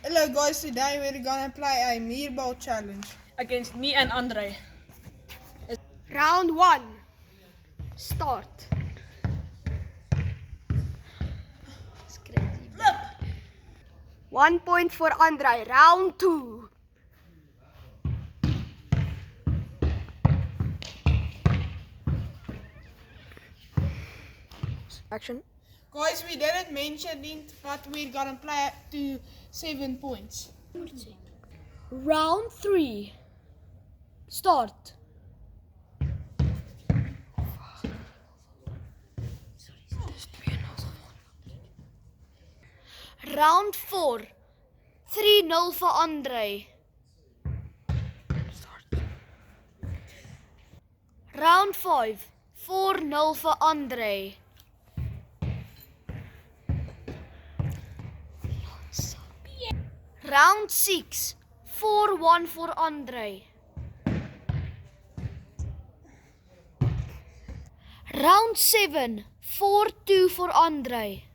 Hello guys, today we're gonna play a meatball challenge. Against me and Andre. Round 1. Start. 1 point for Andre. Round 2. Action. Guys, we didn't mention it, but we're gonna play to 7 points. Round 3. Start. Round 4. 3-0 for Andre. Round 5. 4-0 for Andre. Round 6. 4-1 for Andre. Round 7. 4-2 for Andre.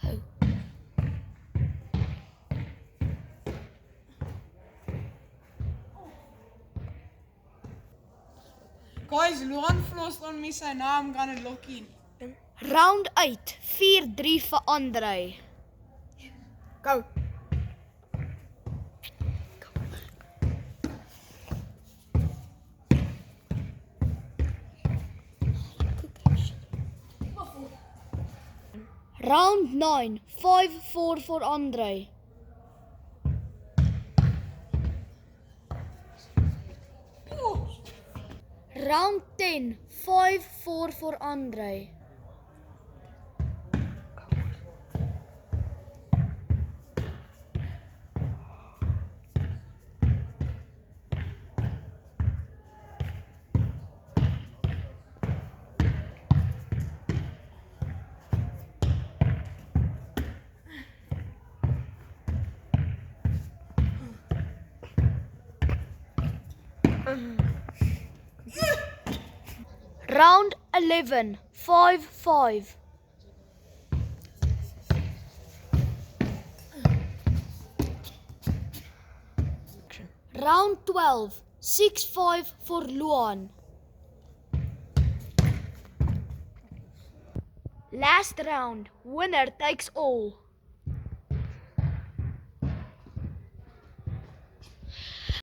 Go. Guys, Luan flossed on me, so now I'm gonna lock in. Round 8. 4-3 for Andre. Go. Round 9. 5-4 for Andre. Round 10. 5-4 for Andre. Round 11. 5-5. Round 12. 6-5 for Luan. Last round. Winner takes all.